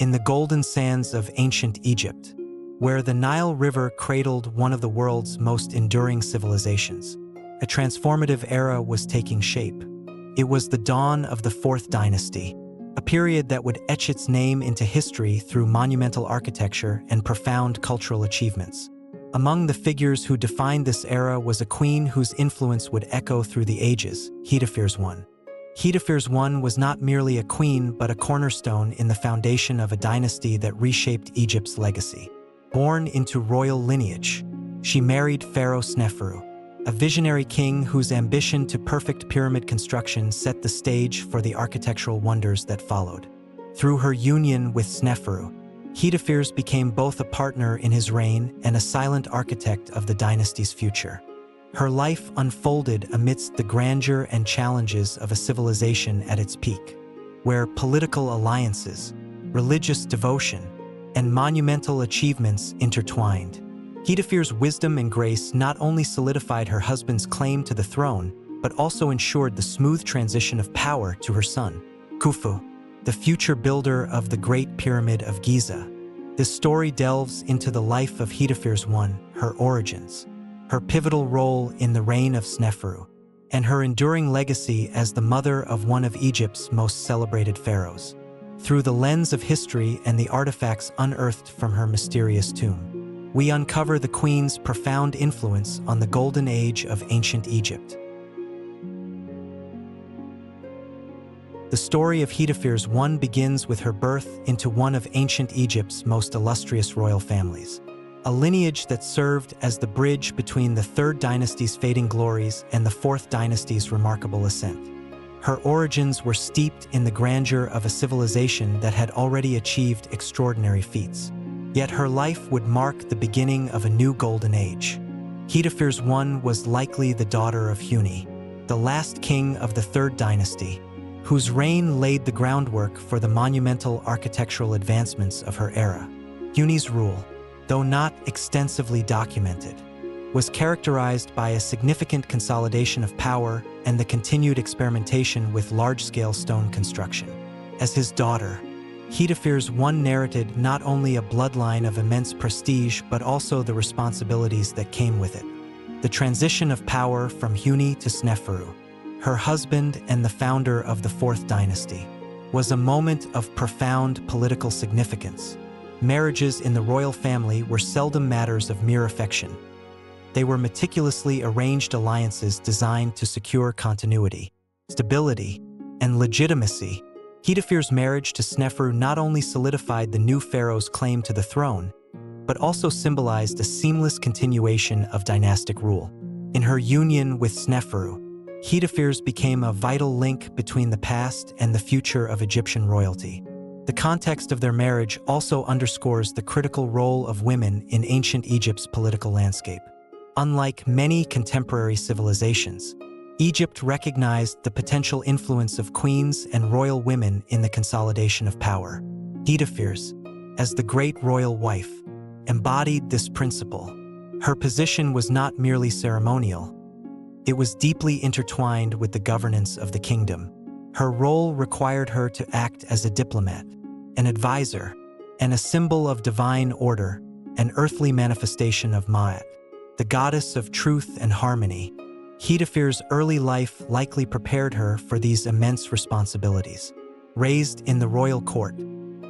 in the golden sands of ancient Egypt, where the Nile River cradled one of the world's most enduring civilizations. A transformative era was taking shape. It was the dawn of the Fourth Dynasty, a period that would etch its name into history through monumental architecture and profound cultural achievements. Among the figures who defined this era was a queen whose influence would echo through the ages, Hetepheres I. Hetepheres I was not merely a queen but a cornerstone in the foundation of a dynasty that reshaped Egypt's legacy. Born into royal lineage, she married Pharaoh Sneferu, a visionary king whose ambition to perfect pyramid construction set the stage for the architectural wonders that followed. Through her union with Sneferu, Hetepheres became both a partner in his reign and a silent architect of the dynasty's future. Her life unfolded amidst the grandeur and challenges of a civilization at its peak, where political alliances, religious devotion, and monumental achievements intertwined. Hetepheres' wisdom and grace not only solidified her husband's claim to the throne, but also ensured the smooth transition of power to her son, Khufu, the future builder of the Great Pyramid of Giza. This story delves into the life of Hetepheres I, her origins, her pivotal role in the reign of Sneferu, and her enduring legacy as the mother of one of Egypt's most celebrated pharaohs. Through the lens of history and the artifacts unearthed from her mysterious tomb, we uncover the queen's profound influence on the golden age of ancient Egypt. The story of Hetepheres I begins with her birth into one of ancient Egypt's most illustrious royal families, a lineage that served as the bridge between the Third Dynasty's fading glories and the Fourth Dynasty's remarkable ascent. Her origins were steeped in the grandeur of a civilization that had already achieved extraordinary feats. Yet her life would mark the beginning of a new golden age. Hetepheres I was likely the daughter of Huni, the last king of the Third Dynasty, whose reign laid the groundwork for the monumental architectural advancements of her era. Huni's rule, though not extensively documented, was characterized by a significant consolidation of power and the continued experimentation with large-scale stone construction. As his daughter, Hetepheres I inherited not only a bloodline of immense prestige but also the responsibilities that came with it. The transition of power from Huni to Sneferu, her husband and the founder of the Fourth Dynasty, was a moment of profound political significance. Marriages in the royal family were seldom matters of mere affection. They were meticulously arranged alliances designed to secure continuity, stability, and legitimacy. Hetepheres' marriage to Sneferu not only solidified the new pharaoh's claim to the throne, but also symbolized a seamless continuation of dynastic rule. In her union with Sneferu, Hetepheres became a vital link between the past and the future of Egyptian royalty. The context of their marriage also underscores the critical role of women in ancient Egypt's political landscape. Unlike many contemporary civilizations, Egypt recognized the potential influence of queens and royal women in the consolidation of power. Hetepheres, as the great royal wife, embodied this principle. Her position was not merely ceremonial. It was deeply intertwined with the governance of the kingdom. Her role required her to act as a diplomat, an advisor, and a symbol of divine order, an earthly manifestation of Ma'at, the goddess of truth and harmony. Hetepheres' early life likely prepared her for these immense responsibilities. Raised in the royal court,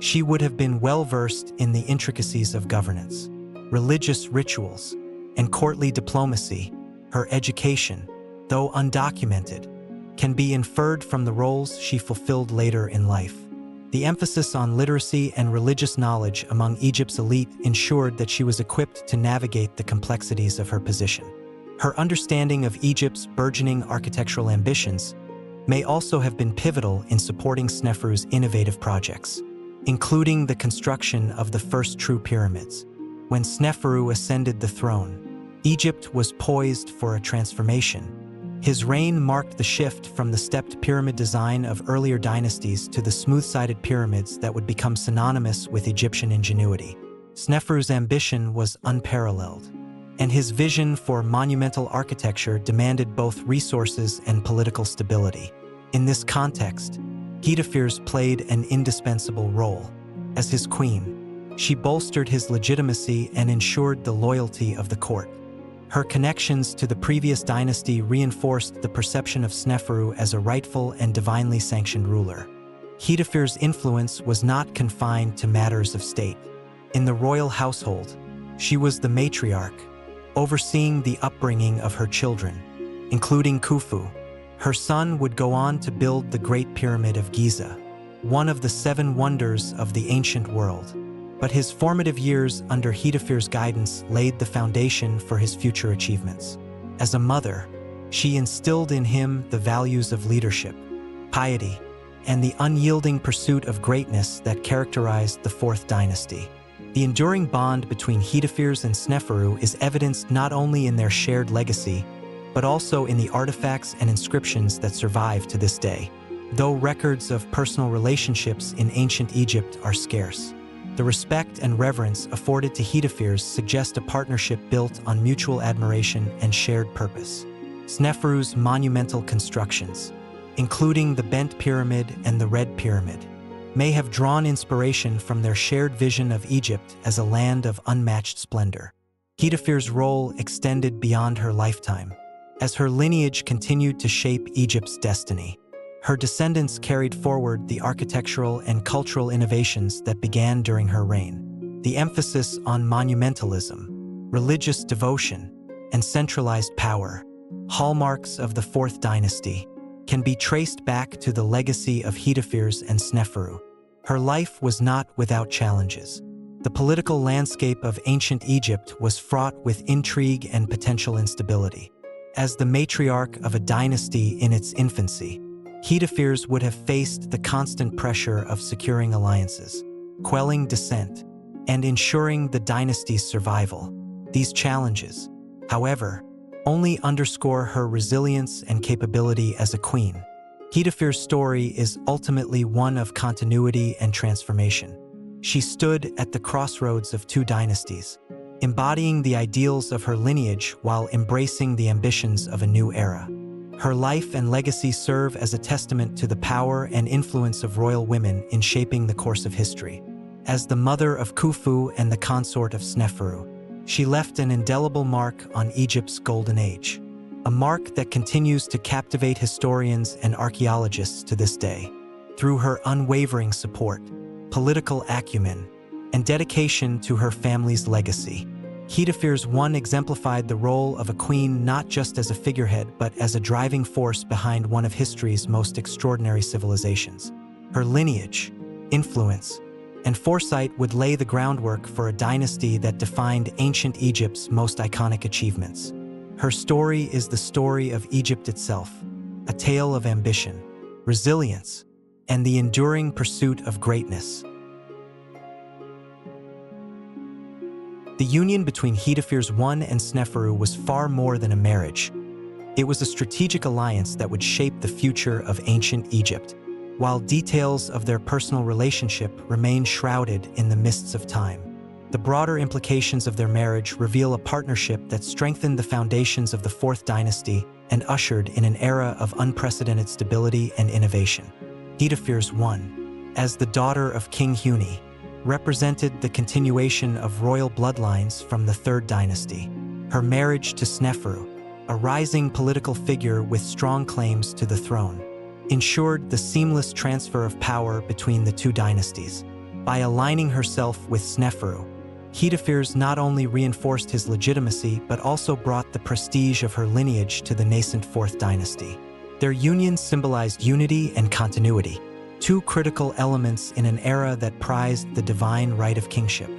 she would have been well-versed in the intricacies of governance, religious rituals, and courtly diplomacy. Her education, though undocumented, can be inferred from the roles she fulfilled later in life. The emphasis on literacy and religious knowledge among Egypt's elite ensured that she was equipped to navigate the complexities of her position. Her understanding of Egypt's burgeoning architectural ambitions may also have been pivotal in supporting Sneferu's innovative projects, including the construction of the first true pyramids. When Sneferu ascended the throne, Egypt was poised for a transformation. His reign marked the shift from the stepped pyramid design of earlier dynasties to the smooth-sided pyramids that would become synonymous with Egyptian ingenuity. Sneferu's ambition was unparalleled, and his vision for monumental architecture demanded both resources and political stability. In this context, Hetepheres played an indispensable role. As his queen, she bolstered his legitimacy and ensured the loyalty of the court. Her connections to the previous dynasty reinforced the perception of Sneferu as a rightful and divinely sanctioned ruler. Hetepheres' influence was not confined to matters of state. In the royal household, she was the matriarch, overseeing the upbringing of her children, including Khufu. Her son would go on to build the Great Pyramid of Giza, one of the 7 wonders of the ancient world. But his formative years under Hetepheres' guidance laid the foundation for his future achievements. As a mother, she instilled in him the values of leadership, piety, and the unyielding pursuit of greatness that characterized the Fourth Dynasty. The enduring bond between Hetepheres and Sneferu is evidenced not only in their shared legacy, but also in the artifacts and inscriptions that survive to this day. Though records of personal relationships in ancient Egypt are scarce, the respect and reverence afforded to Hetepheres suggest a partnership built on mutual admiration and shared purpose. Sneferu's monumental constructions, including the Bent Pyramid and the Red Pyramid, may have drawn inspiration from their shared vision of Egypt as a land of unmatched splendor. Hetepheres' role extended beyond her lifetime, as her lineage continued to shape Egypt's destiny. Her descendants carried forward the architectural and cultural innovations that began during her reign. The emphasis on monumentalism, religious devotion, and centralized power, hallmarks of the Fourth Dynasty, can be traced back to the legacy of Hetepheres and Sneferu. Her life was not without challenges. The political landscape of ancient Egypt was fraught with intrigue and potential instability. As the matriarch of a dynasty in its infancy, Hetepheres would have faced the constant pressure of securing alliances, quelling dissent, and ensuring the dynasty's survival. These challenges, however, only underscore her resilience and capability as a queen. Hetepheres' story is ultimately one of continuity and transformation. She stood at the crossroads of 2 dynasties, embodying the ideals of her lineage while embracing the ambitions of a new era. Her life and legacy serve as a testament to the power and influence of royal women in shaping the course of history. As the mother of Khufu and the consort of Sneferu, she left an indelible mark on Egypt's golden age, a mark that continues to captivate historians and archaeologists to this day. Through her unwavering support, political acumen, and dedication to her family's legacy, Hetepheres I exemplified the role of a queen not just as a figurehead but as a driving force behind one of history's most extraordinary civilizations. Her lineage, influence, and foresight would lay the groundwork for a dynasty that defined ancient Egypt's most iconic achievements. Her story is the story of Egypt itself, a tale of ambition, resilience, and the enduring pursuit of greatness. The union between Hetepheres I and Sneferu was far more than a marriage. It was a strategic alliance that would shape the future of ancient Egypt, while details of their personal relationship remain shrouded in the mists of time. The broader implications of their marriage reveal a partnership that strengthened the foundations of the Fourth Dynasty and ushered in an era of unprecedented stability and innovation. Hetepheres I, as the daughter of King Huni, represented the continuation of royal bloodlines from the Third Dynasty. Her marriage to Sneferu, a rising political figure with strong claims to the throne, ensured the seamless transfer of power between the 2 dynasties. By aligning herself with Sneferu, Hetepheres not only reinforced his legitimacy but also brought the prestige of her lineage to the nascent Fourth Dynasty. Their union symbolized unity and continuity, 2 critical elements in an era that prized the divine right of kingship.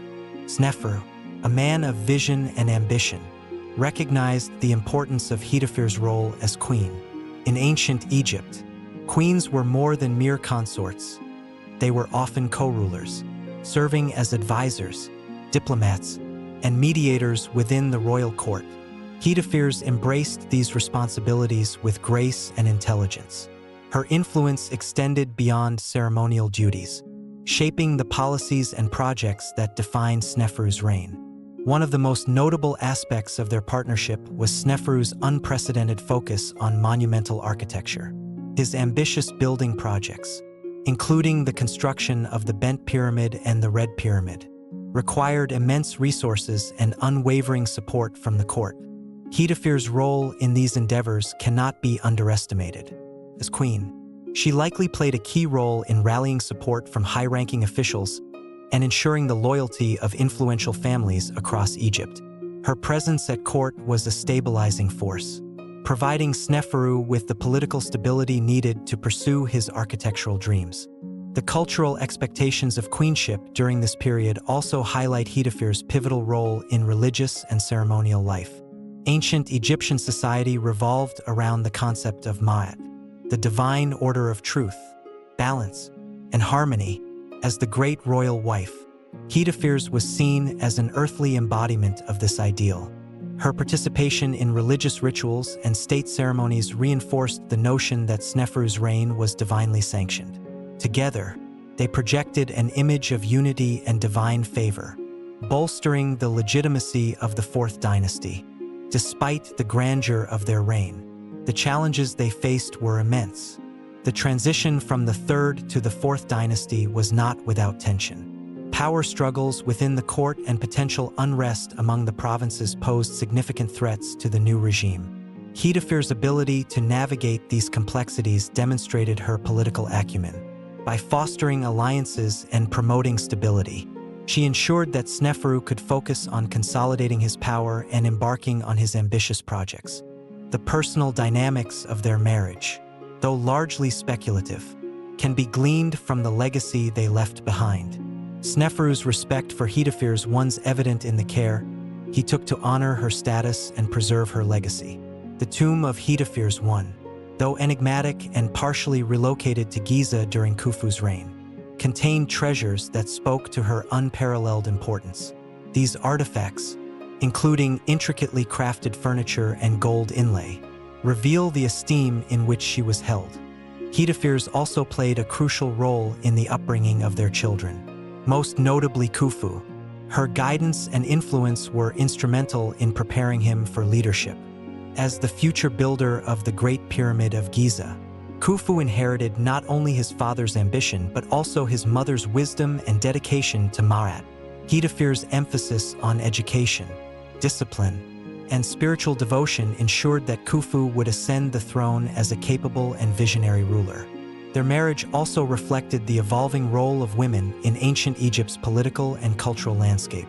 Sneferu, a man of vision and ambition, recognized the importance of Hetepheres' role as queen. In ancient Egypt, queens were more than mere consorts. They were often co-rulers, serving as advisors, diplomats, and mediators within the royal court. Hetepheres embraced these responsibilities with grace and intelligence. Her influence extended beyond ceremonial duties, shaping the policies and projects that defined Sneferu's reign. One of the most notable aspects of their partnership was Sneferu's unprecedented focus on monumental architecture. His ambitious building projects, including the construction of the Bent Pyramid and the Red Pyramid, required immense resources and unwavering support from the court. Hetepheres' role in these endeavors cannot be underestimated. As queen, she likely played a key role in rallying support from high-ranking officials and ensuring the loyalty of influential families across Egypt. Her presence at court was a stabilizing force, providing Sneferu with the political stability needed to pursue his architectural dreams. The cultural expectations of queenship during this period also highlight Hetepheres' pivotal role in religious and ceremonial life. Ancient Egyptian society revolved around the concept of Ma'at, the divine order of truth, balance, and harmony. As the great royal wife, Hetepheres was seen as an earthly embodiment of this ideal. Her participation in religious rituals and state ceremonies reinforced the notion that Sneferu's reign was divinely sanctioned. Together, they projected an image of unity and divine favor, bolstering the legitimacy of the Fourth Dynasty. Despite the grandeur of their reign, the challenges they faced were immense. The transition from the Third to the Fourth Dynasty was not without tension. Power struggles within the court and potential unrest among the provinces posed significant threats to the new regime. Hetepheres' ability to navigate these complexities demonstrated her political acumen. By fostering alliances and promoting stability, she ensured that Sneferu could focus on consolidating his power and embarking on his ambitious projects. The personal dynamics of their marriage, though largely speculative, can be gleaned from the legacy they left behind. Sneferu's respect for Hetepheres I's evident in the care he took to honor her status and preserve her legacy. The tomb of Hetepheres I, though enigmatic and partially relocated to Giza during Khufu's reign, contained treasures that spoke to her unparalleled importance. These artifacts, including intricately crafted furniture and gold inlay, reveal the esteem in which she was held. Hetepheres also played a crucial role in the upbringing of their children, most notably Khufu. Her guidance and influence were instrumental in preparing him for leadership. As the future builder of the Great Pyramid of Giza, Khufu inherited not only his father's ambition but also his mother's wisdom and dedication to Ma'at. Hetepheres' emphasis on education, discipline, and spiritual devotion ensured that Khufu would ascend the throne as a capable and visionary ruler. Their marriage also reflected the evolving role of women in ancient Egypt's political and cultural landscape.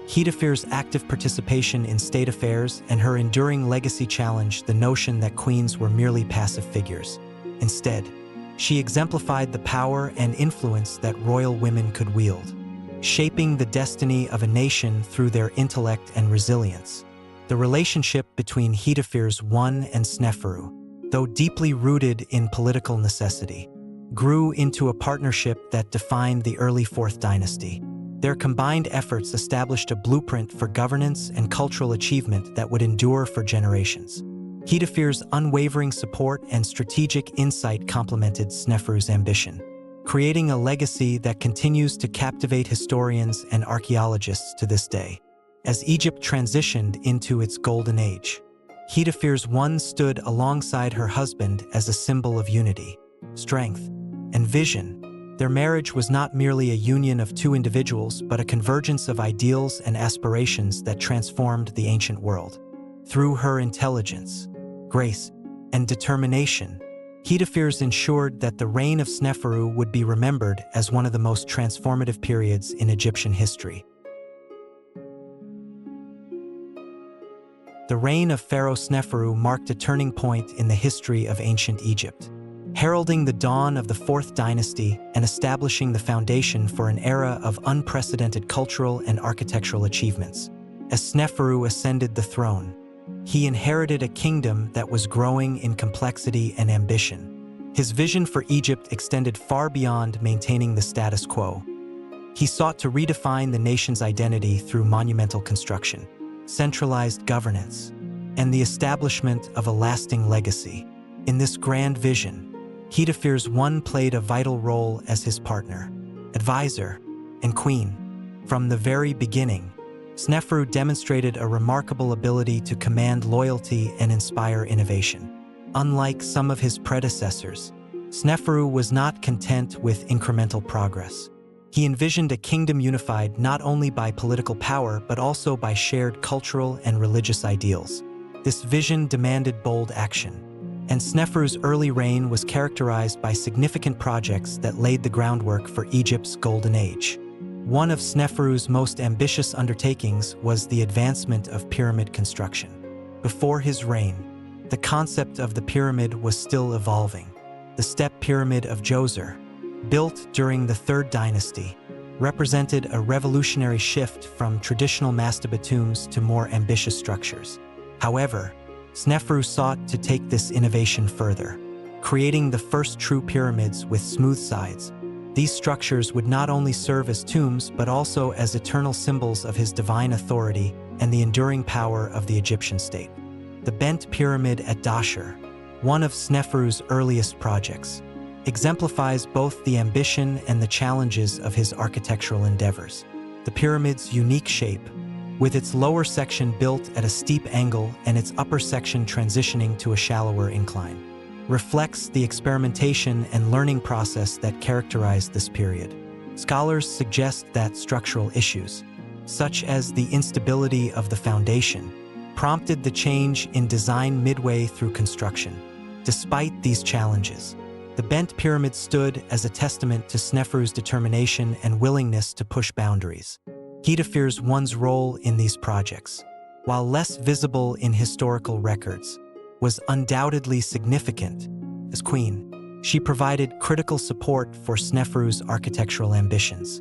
Hetepheres' active participation in state affairs and her enduring legacy challenged the notion that queens were merely passive figures. Instead, she exemplified the power and influence that royal women could wield, shaping the destiny of a nation through their intellect and resilience. The relationship between Hetepheres I and Sneferu, though deeply rooted in political necessity, grew into a partnership that defined the early Fourth Dynasty. Their combined efforts established a blueprint for governance and cultural achievement that would endure for generations. Hetepheres' unwavering support and strategic insight complemented Sneferu's ambition, creating a legacy that continues to captivate historians and archaeologists to this day. As Egypt transitioned into its golden age, Hetepheres I stood alongside her husband as a symbol of unity, strength, and vision. Their marriage was not merely a union of two individuals, but a convergence of ideals and aspirations that transformed the ancient world. Through her intelligence, grace, and determination, Hetepheres ensured that the reign of Sneferu would be remembered as one of the most transformative periods in Egyptian history. The reign of Pharaoh Sneferu marked a turning point in the history of ancient Egypt, heralding the dawn of the Fourth Dynasty and establishing the foundation for an era of unprecedented cultural and architectural achievements. As Sneferu ascended the throne, he inherited a kingdom that was growing in complexity and ambition. His vision for Egypt extended far beyond maintaining the status quo. He sought to redefine the nation's identity through monumental construction, centralized governance, and the establishment of a lasting legacy. In this grand vision, Hetepheres I played a vital role as his partner, advisor, and queen. From the very beginning, Sneferu demonstrated a remarkable ability to command loyalty and inspire innovation. Unlike some of his predecessors, Sneferu was not content with incremental progress. He envisioned a kingdom unified not only by political power but also by shared cultural and religious ideals. This vision demanded bold action, and Sneferu's early reign was characterized by significant projects that laid the groundwork for Egypt's golden age. One of Sneferu's most ambitious undertakings was the advancement of pyramid construction. Before his reign, the concept of the pyramid was still evolving. The step pyramid of Djoser, built during the Third Dynasty, represented a revolutionary shift from traditional mastaba tombs to more ambitious structures. However, Sneferu sought to take this innovation further, creating the first true pyramids with smooth sides. These structures would not only serve as tombs but also as eternal symbols of his divine authority and the enduring power of the Egyptian state. The bent pyramid at Dashur, one of Sneferu's earliest projects, exemplifies both the ambition and the challenges of his architectural endeavors. The pyramid's unique shape, with its lower section built at a steep angle and its upper section transitioning to a shallower incline, reflects the experimentation and learning process that characterized this period. Scholars suggest that structural issues, such as the instability of the foundation, prompted the change in design midway through construction. Despite these challenges, the bent pyramid stood as a testament to Sneferu's determination and willingness to push boundaries. Hetepheres I's role in these projects, while less visible in historical records, was undoubtedly significant. As queen, she provided critical support for Sneferu's architectural ambitions.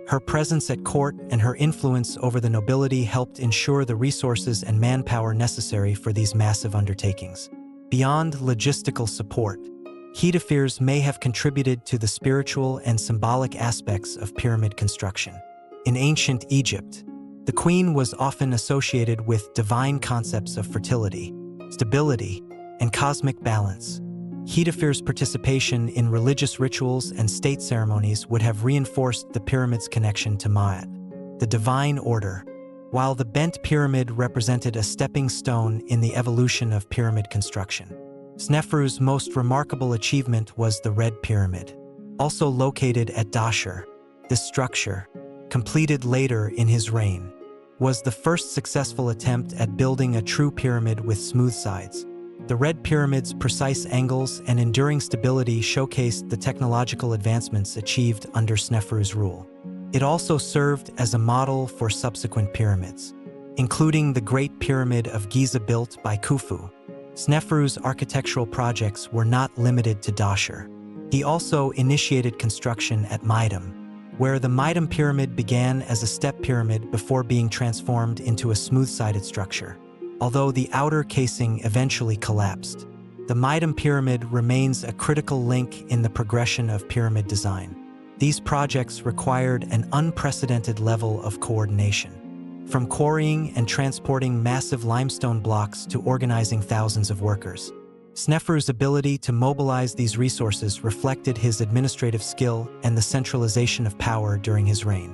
Her presence at court and her influence over the nobility helped ensure the resources and manpower necessary for these massive undertakings. Beyond logistical support, Hetepheres may have contributed to the spiritual and symbolic aspects of pyramid construction. In ancient Egypt, the queen was often associated with divine concepts of fertility, stability, and cosmic balance. Hetepheres' participation in religious rituals and state ceremonies would have reinforced the pyramid's connection to Ma'at, the divine order, while the bent pyramid represented a stepping stone in the evolution of pyramid construction. Sneferu's most remarkable achievement was the Red Pyramid, also located at Dashur. This structure, completed later in his reign, was the first successful attempt at building a true pyramid with smooth sides. The Red Pyramid's precise angles and enduring stability showcased the technological advancements achieved under Sneferu's rule. It also served as a model for subsequent pyramids, including the Great Pyramid of Giza built by Khufu. Sneferu's architectural projects were not limited to Dashur. He also initiated construction at Midam, where the Midam Pyramid began as a step pyramid before being transformed into a smooth-sided structure. Although the outer casing eventually collapsed, the Midam Pyramid remains a critical link in the progression of pyramid design. These projects required an unprecedented level of coordination, from quarrying and transporting massive limestone blocks to organizing thousands of workers. Sneferu's ability to mobilize these resources reflected his administrative skill and the centralization of power during his reign.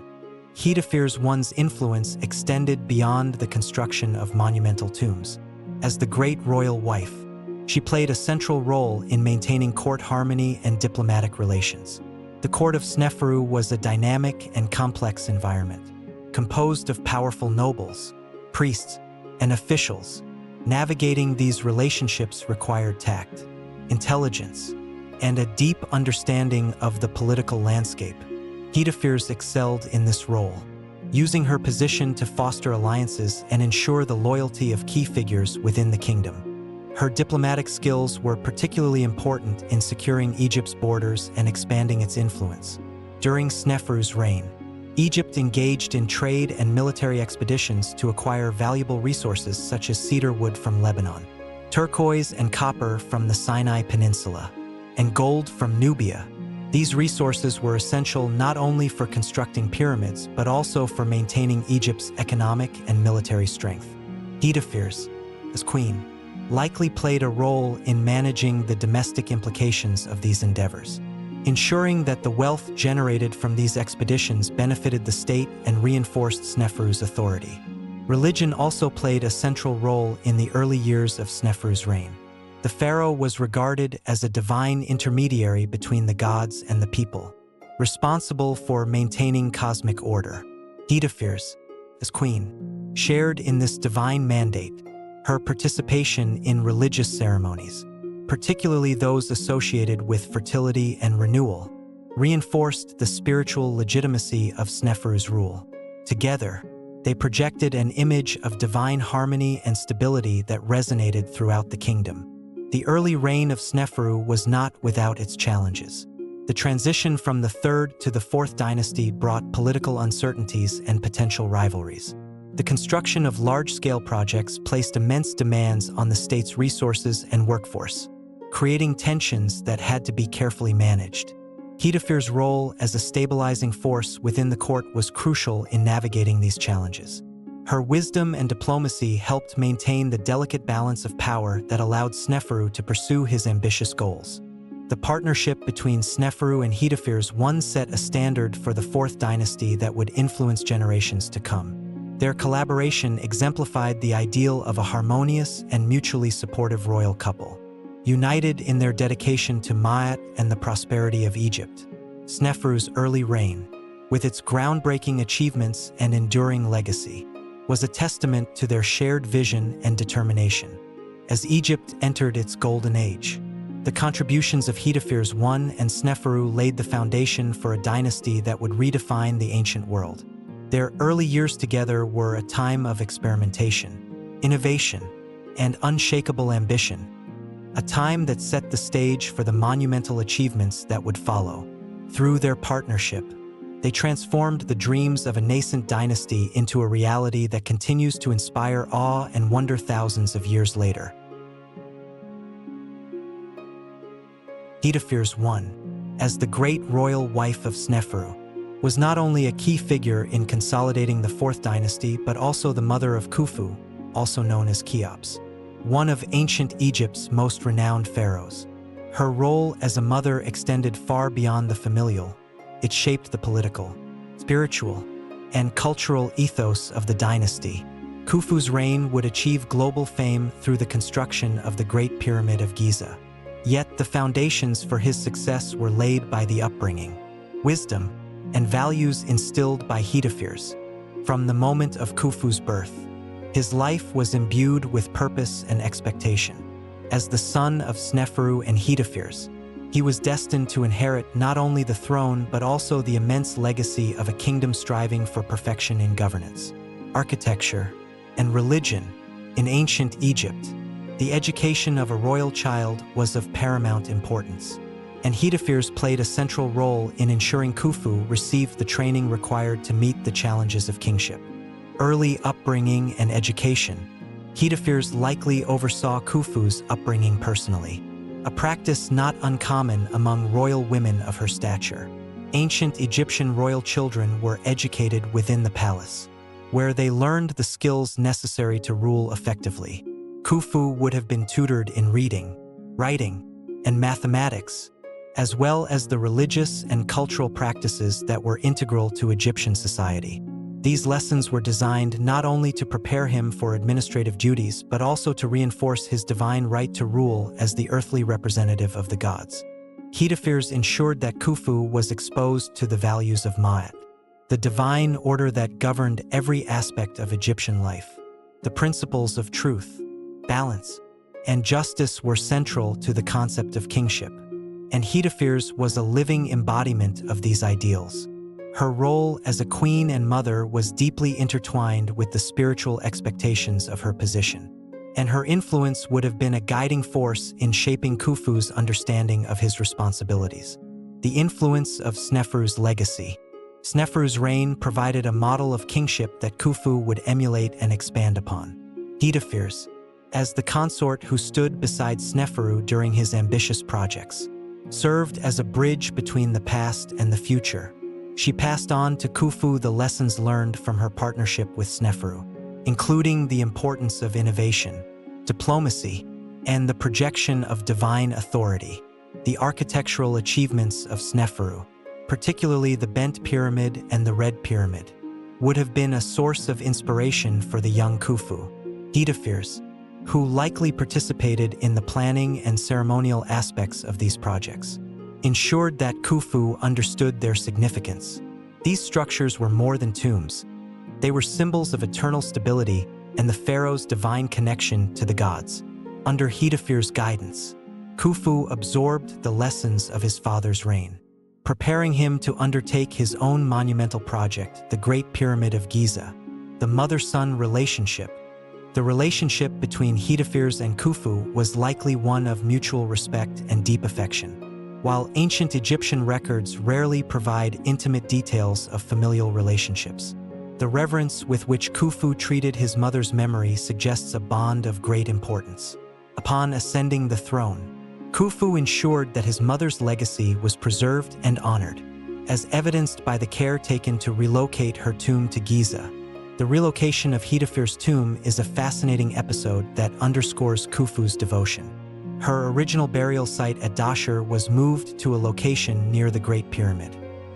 Hetepheres I's influence extended beyond the construction of monumental tombs. As the great royal wife, she played a central role in maintaining court harmony and diplomatic relations. The court of Sneferu was a dynamic and complex environment, composed of powerful nobles, priests, and officials. Navigating these relationships required tact, intelligence, and a deep understanding of the political landscape. Hetepheres excelled in this role, using her position to foster alliances and ensure the loyalty of key figures within the kingdom. Her diplomatic skills were particularly important in securing Egypt's borders and expanding its influence. During Sneferu's reign, Egypt engaged in trade and military expeditions to acquire valuable resources such as cedar wood from Lebanon, turquoise and copper from the Sinai Peninsula, and gold from Nubia. These resources were essential not only for constructing pyramids but also for maintaining Egypt's economic and military strength. Hetepheres, as queen, likely played a role in managing the domestic implications of these endeavors, ensuring that the wealth generated from these expeditions benefited the state and reinforced Sneferu's authority. Religion also played a central role in the early years of Sneferu's reign. The pharaoh was regarded as a divine intermediary between the gods and the people, responsible for maintaining cosmic order. Hetepheres, as queen, shared in this divine mandate. Her participation in religious ceremonies, particularly those associated with fertility and renewal, reinforced the spiritual legitimacy of Sneferu's rule. Together, they projected an image of divine harmony and stability that resonated throughout the kingdom. The early reign of Sneferu was not without its challenges. The transition from the Third to the Fourth Dynasty brought political uncertainties and potential rivalries. The construction of large-scale projects placed immense demands on the state's resources and workforce, creating tensions that had to be carefully managed. Hetepheres' role as a stabilizing force within the court was crucial in navigating these challenges. Her wisdom and diplomacy helped maintain the delicate balance of power that allowed Sneferu to pursue his ambitious goals. The partnership between Sneferu and Hetepheres I set a standard for the Fourth Dynasty that would influence generations to come. Their collaboration exemplified the ideal of a harmonious and mutually supportive royal couple, united in their dedication to Ma'at and the prosperity of Egypt. Sneferu's early reign, with its groundbreaking achievements and enduring legacy, was a testament to their shared vision and determination. As Egypt entered its golden age, the contributions of Hetepheres I and Sneferu laid the foundation for a dynasty that would redefine the ancient world. Their early years together were a time of experimentation, innovation, and unshakable ambition, a time that set the stage for the monumental achievements that would follow. Through their partnership, they transformed the dreams of a nascent dynasty into a reality that continues to inspire awe and wonder thousands of years later. Hetepheres I, as the great royal wife of Sneferu, was not only a key figure in consolidating the Fourth Dynasty but also the mother of Khufu, also known as Cheops, one of ancient Egypt's most renowned pharaohs. Her role as a mother extended far beyond the familial. It shaped the political, spiritual, and cultural ethos of the dynasty. Khufu's reign would achieve global fame through the construction of the Great Pyramid of Giza. Yet the foundations for his success were laid by the upbringing, wisdom, and values instilled by Hetepheres. From the moment of Khufu's birth, his life was imbued with purpose and expectation. As the son of Sneferu and Hetepheres, he was destined to inherit not only the throne but also the immense legacy of a kingdom striving for perfection in governance, architecture, and religion. In ancient Egypt, the education of a royal child was of paramount importance, and Hetepheres played a central role in ensuring Khufu received the training required to meet the challenges of kingship. Early upbringing and education. Hetepheres likely oversaw Khufu's upbringing personally, a practice not uncommon among royal women of her stature. Ancient Egyptian royal children were educated within the palace, where they learned the skills necessary to rule effectively. Khufu would have been tutored in reading, writing, and mathematics, as well as the religious and cultural practices that were integral to Egyptian society. These lessons were designed not only to prepare him for administrative duties, but also to reinforce his divine right to rule as the earthly representative of the gods. Hetepheres ensured that Khufu was exposed to the values of Ma'at, the divine order that governed every aspect of Egyptian life. The principles of truth, balance, and justice were central to the concept of kingship, and Hetepheres was a living embodiment of these ideals. Her role as a queen and mother was deeply intertwined with the spiritual expectations of her position, and her influence would have been a guiding force in shaping Khufu's understanding of his responsibilities. The influence of Sneferu's legacy. Sneferu's reign provided a model of kingship that Khufu would emulate and expand upon. Hetepheres, as the consort who stood beside Sneferu during his ambitious projects, served as a bridge between the past and the future. She passed on to Khufu the lessons learned from her partnership with Sneferu, including the importance of innovation, diplomacy, and the projection of divine authority. The architectural achievements of Sneferu, particularly the Bent Pyramid and the Red Pyramid, would have been a source of inspiration for the young Khufu. Hetepheres, who likely participated in the planning and ceremonial aspects of these projects, ensured that Khufu understood their significance. These structures were more than tombs. They were symbols of eternal stability and the pharaoh's divine connection to the gods. Under Hetepheres' guidance, Khufu absorbed the lessons of his father's reign, preparing him to undertake his own monumental project, the Great Pyramid of Giza. The mother-son relationship. The relationship between Hetepheres and Khufu was likely one of mutual respect and deep affection. While ancient Egyptian records rarely provide intimate details of familial relationships, the reverence with which Khufu treated his mother's memory suggests a bond of great importance. Upon ascending the throne, Khufu ensured that his mother's legacy was preserved and honored, as evidenced by the care taken to relocate her tomb to Giza. The relocation of Hetepheres' tomb is a fascinating episode that underscores Khufu's devotion. Her original burial site at Dashur was moved to a location near the Great Pyramid,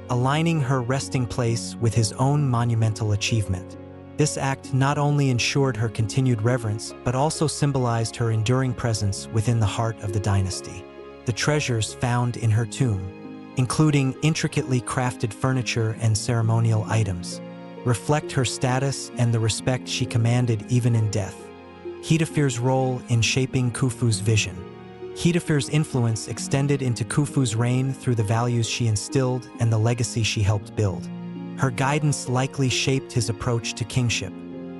aligning her resting place with his own monumental achievement. This act not only ensured her continued reverence, but also symbolized her enduring presence within the heart of the dynasty. The treasures found in her tomb, including intricately crafted furniture and ceremonial items, reflect her status and the respect she commanded even in death. Hetepheres' role in shaping Khufu's vision. Hetepheres' influence extended into Khufu's reign through the values she instilled and the legacy she helped build. Her guidance likely shaped his approach to kingship,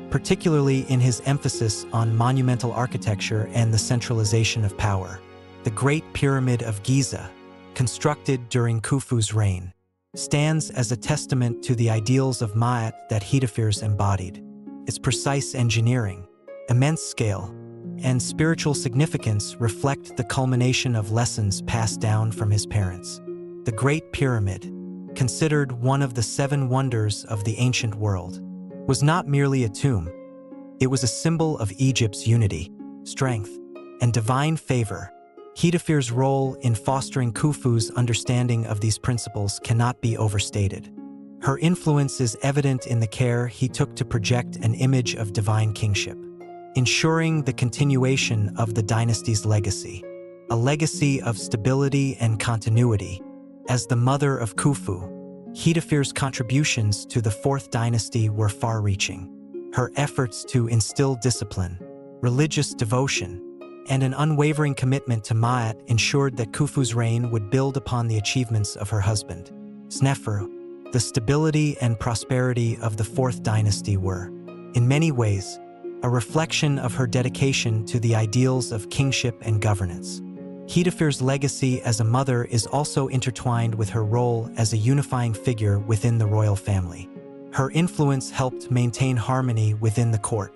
particularly in his emphasis on monumental architecture and the centralization of power. The Great Pyramid of Giza, constructed during Khufu's reign, stands as a testament to the ideals of Ma'at that Hetepheres embodied. Its precise engineering, immense scale, and spiritual significance reflect the culmination of lessons passed down from his parents. The Great Pyramid, considered one of the 7 wonders of the ancient world, was not merely a tomb. It was a symbol of Egypt's unity, strength, and divine favor. Hetepheres' role in fostering Khufu's understanding of these principles cannot be overstated. Her influence is evident in the care he took to project an image of divine kingship, ensuring the continuation of the dynasty's legacy, a legacy of stability and continuity. As the mother of Khufu, Hetepheres' contributions to the Fourth Dynasty were far-reaching. Her efforts to instill discipline, religious devotion, and an unwavering commitment to Ma'at ensured that Khufu's reign would build upon the achievements of her husband, Sneferu. The stability and prosperity of the Fourth Dynasty were, in many ways, a reflection of her dedication to the ideals of kingship and governance. Hetepheres' legacy as a mother is also intertwined with her role as a unifying figure within the royal family. Her influence helped maintain harmony within the court,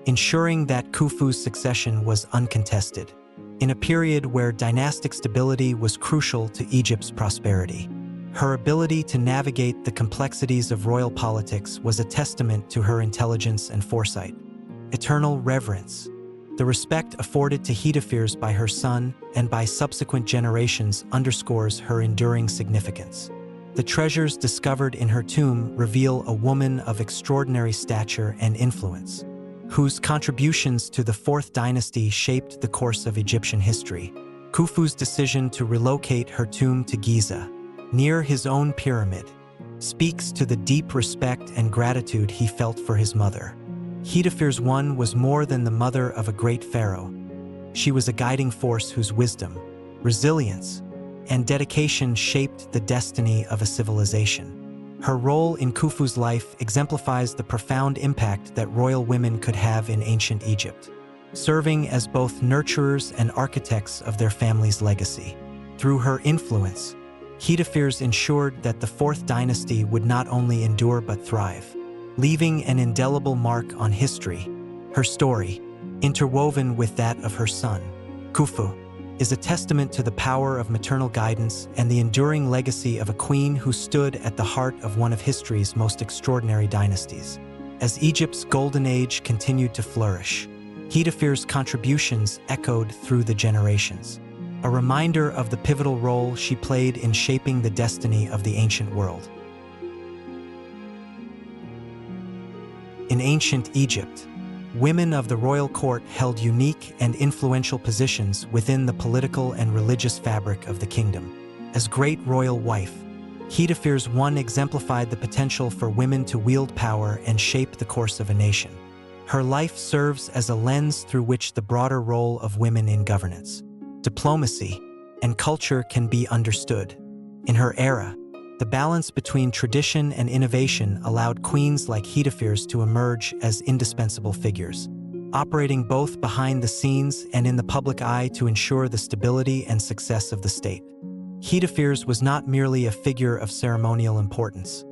ensuring that Khufu's succession was uncontested, in a period where dynastic stability was crucial to Egypt's prosperity. Her ability to navigate the complexities of royal politics was a testament to her intelligence and foresight. Eternal reverence. The respect afforded to Hetepheres by her son and by subsequent generations underscores her enduring significance. The treasures discovered in her tomb reveal a woman of extraordinary stature and influence, whose contributions to the Fourth Dynasty shaped the course of Egyptian history. Khufu's decision to relocate her tomb to Giza, near his own pyramid, speaks to the deep respect and gratitude he felt for his mother. Hetepheres I was more than the mother of a great pharaoh. She was a guiding force whose wisdom, resilience, and dedication shaped the destiny of a civilization. Her role in Khufu's life exemplifies the profound impact that royal women could have in ancient Egypt, serving as both nurturers and architects of their family's legacy. Through her influence, Hetepheres ensured that the Fourth Dynasty would not only endure but thrive, leaving an indelible mark on history. Her story, interwoven with that of her son, Khufu, is a testament to the power of maternal guidance and the enduring legacy of a queen who stood at the heart of one of history's most extraordinary dynasties. As Egypt's golden age continued to flourish, Hetepheres' contributions echoed through the generations, a reminder of the pivotal role she played in shaping the destiny of the ancient world. In ancient Egypt, Women of the royal court held unique and influential positions within the political and religious fabric of the kingdom. As great royal wife, Hetepheres I exemplified the potential for women to wield power and shape the course of a nation. Her life serves as a lens through which the broader role of women in governance, diplomacy, and culture can be understood. In her era, the balance between tradition and innovation allowed queens like Hetepheres to emerge as indispensable figures, operating both behind the scenes and in the public eye to ensure the stability and success of the state. Hetepheres was not merely a figure of ceremonial importance.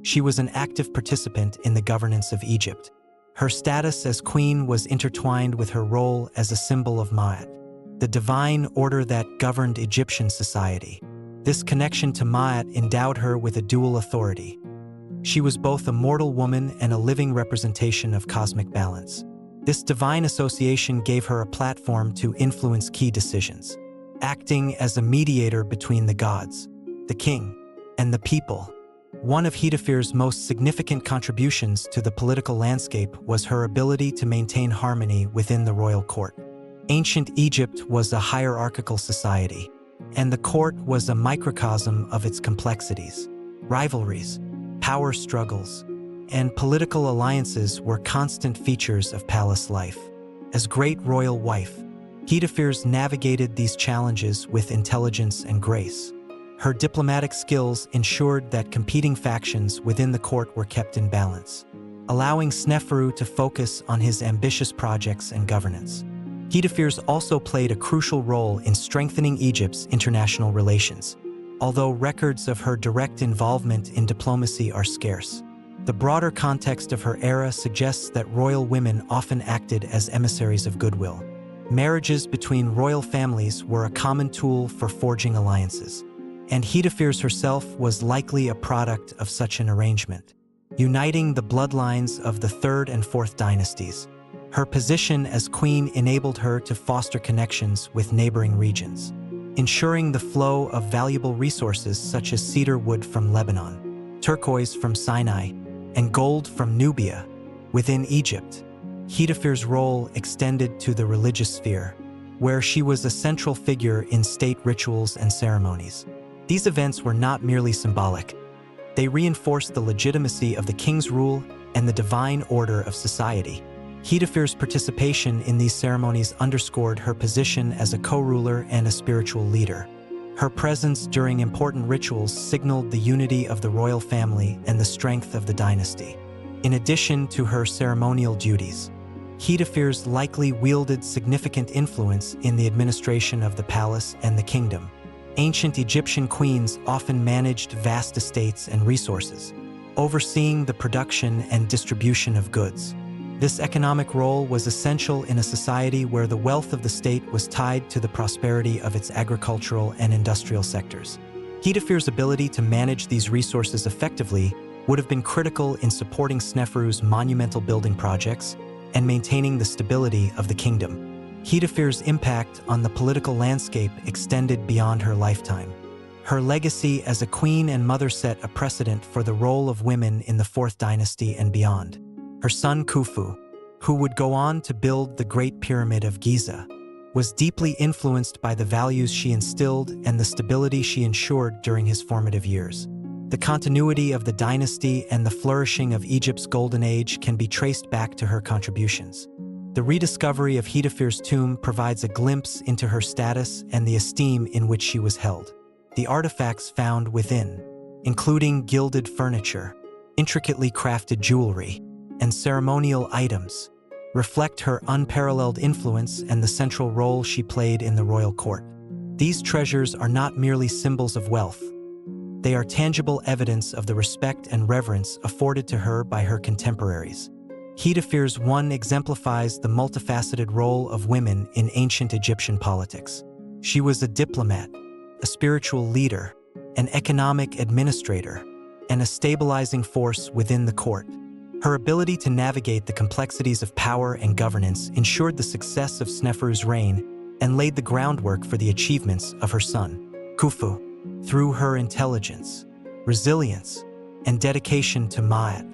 She was an active participant in the governance of Egypt. Her status as queen was intertwined with her role as a symbol of Ma'at, the divine order that governed Egyptian society. This connection to Ma'at endowed her with a dual authority. She was both a mortal woman and a living representation of cosmic balance. This divine association gave her a platform to influence key decisions, acting as a mediator between the gods, the king, and the people. One of Hetepheres' most significant contributions to the political landscape was her ability to maintain harmony within the royal court. Ancient Egypt was a hierarchical society, and the court was a microcosm of its complexities. Rivalries, power struggles, and political alliances were constant features of palace life. As great royal wife, Hetepheres navigated these challenges with intelligence and grace. Her diplomatic skills ensured that competing factions within the court were kept in balance, allowing Sneferu to focus on his ambitious projects and governance. Hetepheres also played a crucial role in strengthening Egypt's international relations, although records of her direct involvement in diplomacy are scarce. The broader context of her era suggests that royal women often acted as emissaries of goodwill. Marriages between royal families were a common tool for forging alliances, and Hetepheres herself was likely a product of such an arrangement, uniting the bloodlines of the Third and Fourth Dynasties. Her position as queen enabled her to foster connections with neighboring regions, ensuring the flow of valuable resources such as cedar wood from Lebanon, turquoise from Sinai, and gold from Nubia. Within Egypt, Hetepheres' role extended to the religious sphere, where she was a central figure in state rituals and ceremonies. These events were not merely symbolic. They reinforced the legitimacy of the king's rule and the divine order of society. Hetepheres' participation in these ceremonies underscored her position as a co-ruler and a spiritual leader. Her presence during important rituals signaled the unity of the royal family and the strength of the dynasty. In addition to her ceremonial duties, Hetepheres likely wielded significant influence in the administration of the palace and the kingdom. Ancient Egyptian queens often managed vast estates and resources, overseeing the production and distribution of goods. This economic role was essential in a society where the wealth of the state was tied to the prosperity of its agricultural and industrial sectors. Hetepheres' ability to manage these resources effectively would have been critical in supporting Sneferu's monumental building projects and maintaining the stability of the kingdom. Hetepheres' impact on the political landscape extended beyond her lifetime. Her legacy as a queen and mother set a precedent for the role of women in the Fourth Dynasty and beyond. Her son Khufu, who would go on to build the Great Pyramid of Giza, was deeply influenced by the values she instilled and the stability she ensured during his formative years. The continuity of the dynasty and the flourishing of Egypt's golden age can be traced back to her contributions. The rediscovery of Hetepheres' tomb provides a glimpse into her status and the esteem in which she was held. The artifacts found within, including gilded furniture, intricately crafted jewelry, and ceremonial items, reflect her unparalleled influence and the central role she played in the royal court. These treasures are not merely symbols of wealth. They are tangible evidence of the respect and reverence afforded to her by her contemporaries. Hetepheres I exemplifies the multifaceted role of women in ancient Egyptian politics. She was a diplomat, a spiritual leader, an economic administrator, and a stabilizing force within the court. Her ability to navigate the complexities of power and governance ensured the success of Sneferu's reign and laid the groundwork for the achievements of her son, Khufu. Through her intelligence, resilience, and dedication to Ma'at,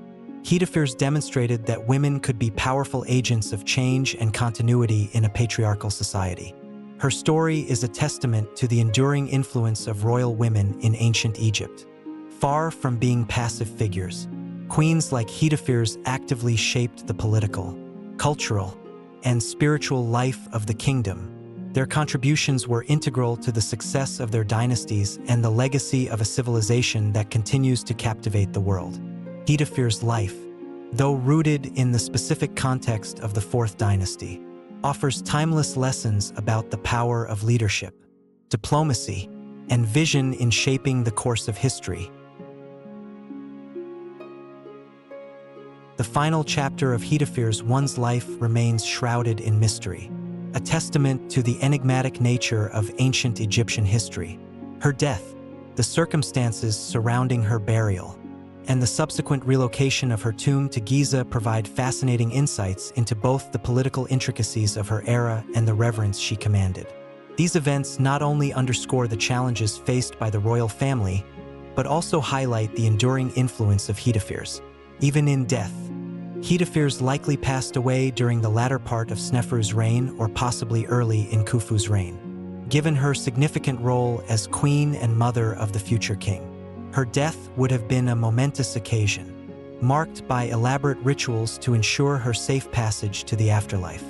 Hetepheres demonstrated that women could be powerful agents of change and continuity in a patriarchal society. Her story is a testament to the enduring influence of royal women in ancient Egypt. Far from being passive figures, queens like Hetepheres actively shaped the political, cultural, and spiritual life of the kingdom. Their contributions were integral to the success of their dynasties and the legacy of a civilization that continues to captivate the world. Hetepheres' life, though rooted in the specific context of the Fourth Dynasty, offers timeless lessons about the power of leadership, diplomacy, and vision in shaping the course of history. The final chapter of Hetepheres I's life remains shrouded in mystery, a testament to the enigmatic nature of ancient Egyptian history. Her death, the circumstances surrounding her burial, and the subsequent relocation of her tomb to Giza provide fascinating insights into both the political intricacies of her era and the reverence she commanded. These events not only underscore the challenges faced by the royal family, but also highlight the enduring influence of Hetepheres. Even in death, Hetepheres likely passed away during the latter part of Sneferu's reign or possibly early in Khufu's reign. Given her significant role as queen and mother of the future king, her death would have been a momentous occasion, marked by elaborate rituals to ensure her safe passage to the afterlife.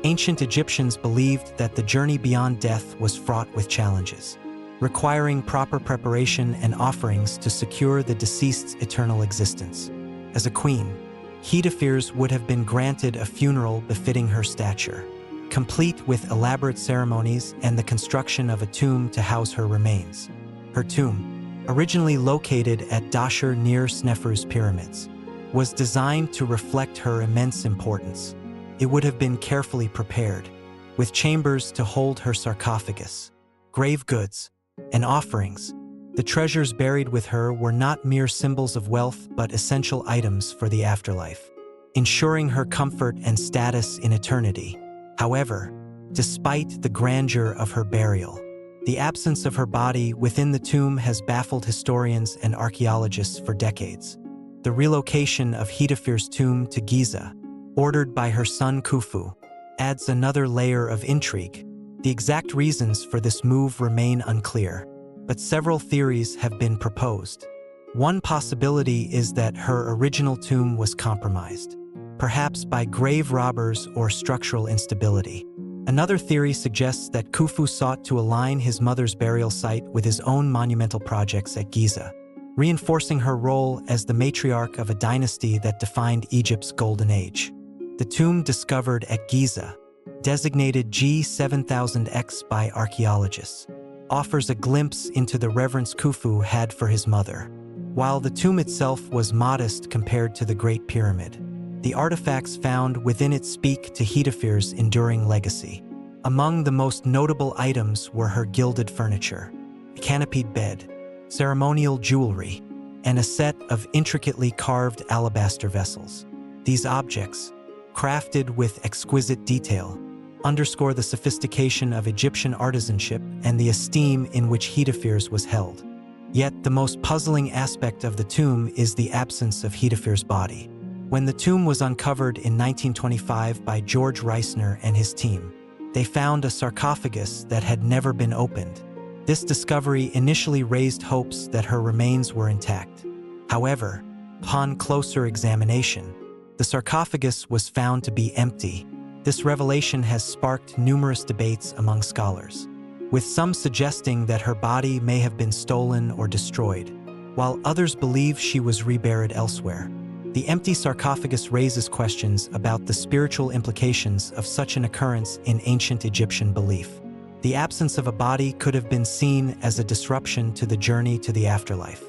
Ancient Egyptians believed that the journey beyond death was fraught with challenges, requiring proper preparation and offerings to secure the deceased's eternal existence. As a queen, Hetepheres would have been granted a funeral befitting her stature, complete with elaborate ceremonies and the construction of a tomb to house her remains. Her tomb, originally located at Dashur near Sneferu's pyramids, was designed to reflect her immense importance. It would have been carefully prepared, with chambers to hold her sarcophagus, grave goods, and offerings. The treasures buried with her were not mere symbols of wealth but essential items for the afterlife, ensuring her comfort and status in eternity. However, despite the grandeur of her burial, the absence of her body within the tomb has baffled historians and archaeologists for decades. The relocation of Hetepheres' tomb to Giza, ordered by her son Khufu, adds another layer of intrigue. The exact reasons for this move remain unclear, but several theories have been proposed. One possibility is that her original tomb was compromised, perhaps by grave robbers or structural instability. Another theory suggests that Khufu sought to align his mother's burial site with his own monumental projects at Giza, reinforcing her role as the matriarch of a dynasty that defined Egypt's golden age. The tomb discovered at Giza, designated G7000X by archaeologists, offers a glimpse into the reverence Khufu had for his mother. While the tomb itself was modest compared to the Great Pyramid, the artifacts found within it speak to Hetepheres' enduring legacy. Among the most notable items were her gilded furniture, a canopied bed, ceremonial jewelry, and a set of intricately carved alabaster vessels. These objects, crafted with exquisite detail, underscore the sophistication of Egyptian artisanship and the esteem in which Hetepheres was held. Yet the most puzzling aspect of the tomb is the absence of Hetepheres' body. When the tomb was uncovered in 1925 by George Reisner and his team, they found a sarcophagus that had never been opened. This discovery initially raised hopes that her remains were intact. However, upon closer examination, the sarcophagus was found to be empty. This revelation has sparked numerous debates among scholars, with some suggesting that her body may have been stolen or destroyed, while others believe she was reburied elsewhere. The empty sarcophagus raises questions about the spiritual implications of such an occurrence in ancient Egyptian belief. The absence of a body could have been seen as a disruption to the journey to the afterlife,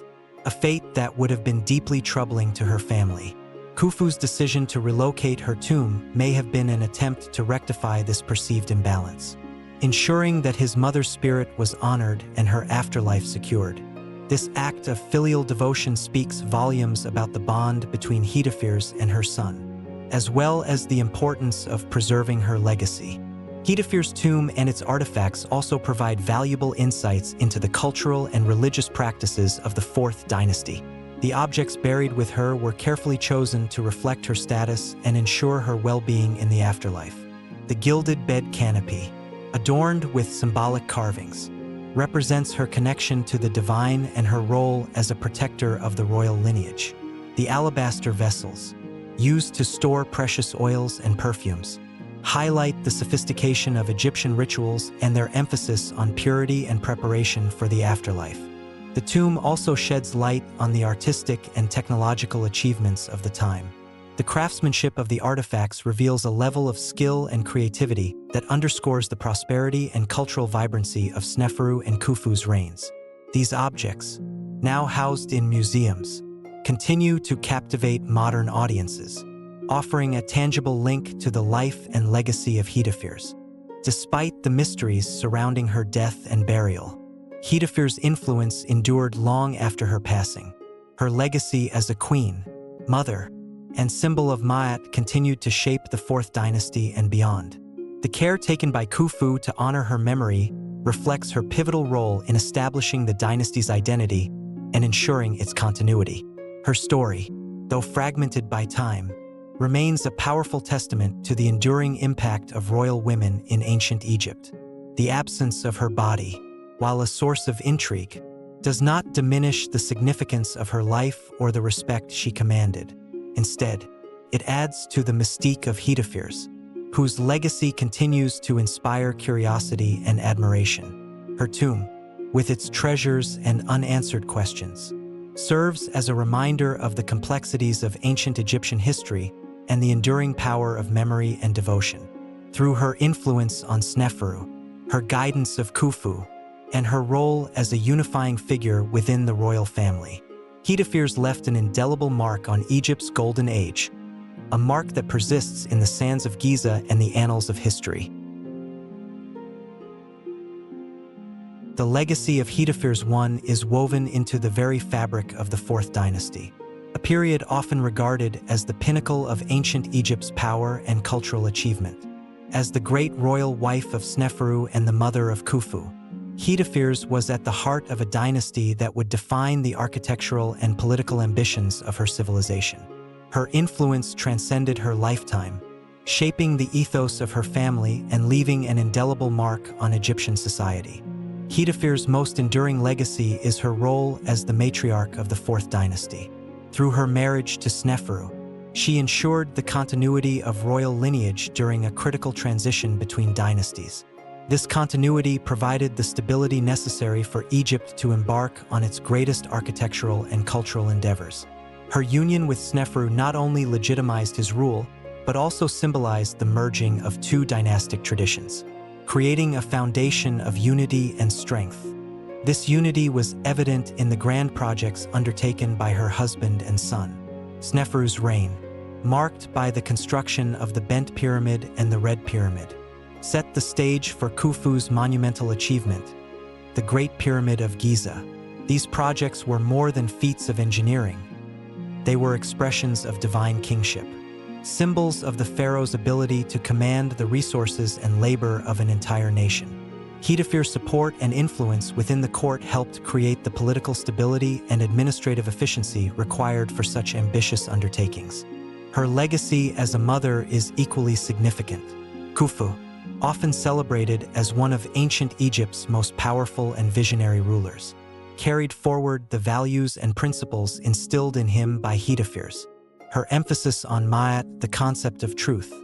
a fate that would have been deeply troubling to her family. Khufu's decision to relocate her tomb may have been an attempt to rectify this perceived imbalance, ensuring that his mother's spirit was honored and her afterlife secured. This act of filial devotion speaks volumes about the bond between Hetepheres and her son, as well as the importance of preserving her legacy. Hetepheres' tomb and its artifacts also provide valuable insights into the cultural and religious practices of the Fourth Dynasty. The objects buried with her were carefully chosen to reflect her status and ensure her well-being in the afterlife. The gilded bed canopy, adorned with symbolic carvings, represents her connection to the divine and her role as a protector of the royal lineage. The alabaster vessels, used to store precious oils and perfumes, highlight the sophistication of Egyptian rituals and their emphasis on purity and preparation for the afterlife. The tomb also sheds light on the artistic and technological achievements of the time. The craftsmanship of the artifacts reveals a level of skill and creativity that underscores the prosperity and cultural vibrancy of Sneferu and Khufu's reigns. These objects, now housed in museums, continue to captivate modern audiences, offering a tangible link to the life and legacy of Hetepheres. Despite the mysteries surrounding her death and burial, Hetepheres' influence endured long after her passing. Her legacy as a queen, mother, and symbol of Maat continued to shape the Fourth Dynasty and beyond. The care taken by Khufu to honor her memory reflects her pivotal role in establishing the dynasty's identity and ensuring its continuity. Her story, though fragmented by time, remains a powerful testament to the enduring impact of royal women in ancient Egypt. The absence of her body, while a source of intrigue, does not diminish the significance of her life or the respect she commanded. Instead, it adds to the mystique of Hetepheres, whose legacy continues to inspire curiosity and admiration. Her tomb, with its treasures and unanswered questions, serves as a reminder of the complexities of ancient Egyptian history and the enduring power of memory and devotion. Through her influence on Sneferu, her guidance of Khufu, and her role as a unifying figure within the royal family, Hetepheres left an indelible mark on Egypt's golden age, a mark that persists in the sands of Giza and the annals of history. The legacy of Hetepheres I is woven into the very fabric of the Fourth Dynasty, a period often regarded as the pinnacle of ancient Egypt's power and cultural achievement. As the great royal wife of Sneferu and the mother of Khufu, Hetepheres was at the heart of a dynasty that would define the architectural and political ambitions of her civilization. Her influence transcended her lifetime, shaping the ethos of her family and leaving an indelible mark on Egyptian society. Hetepheres' most enduring legacy is her role as the matriarch of the Fourth Dynasty. Through her marriage to Sneferu, she ensured the continuity of royal lineage during a critical transition between dynasties. This continuity provided the stability necessary for Egypt to embark on its greatest architectural and cultural endeavors. Her union with Sneferu not only legitimized his rule, but also symbolized the merging of two dynastic traditions, creating a foundation of unity and strength. This unity was evident in the grand projects undertaken by her husband and son. Sneferu's reign, marked by the construction of the Bent Pyramid and the Red Pyramid, set the stage for Khufu's monumental achievement, the Great Pyramid of Giza. These projects were more than feats of engineering. They were expressions of divine kingship, symbols of the pharaoh's ability to command the resources and labor of an entire nation. Hetepheres' support and influence within the court helped create the political stability and administrative efficiency required for such ambitious undertakings. Her legacy as a mother is equally significant. Khufu, often celebrated as one of ancient Egypt's most powerful and visionary rulers, carried forward the values and principles instilled in him by Hetepheres. Her emphasis on Maat, the concept of truth,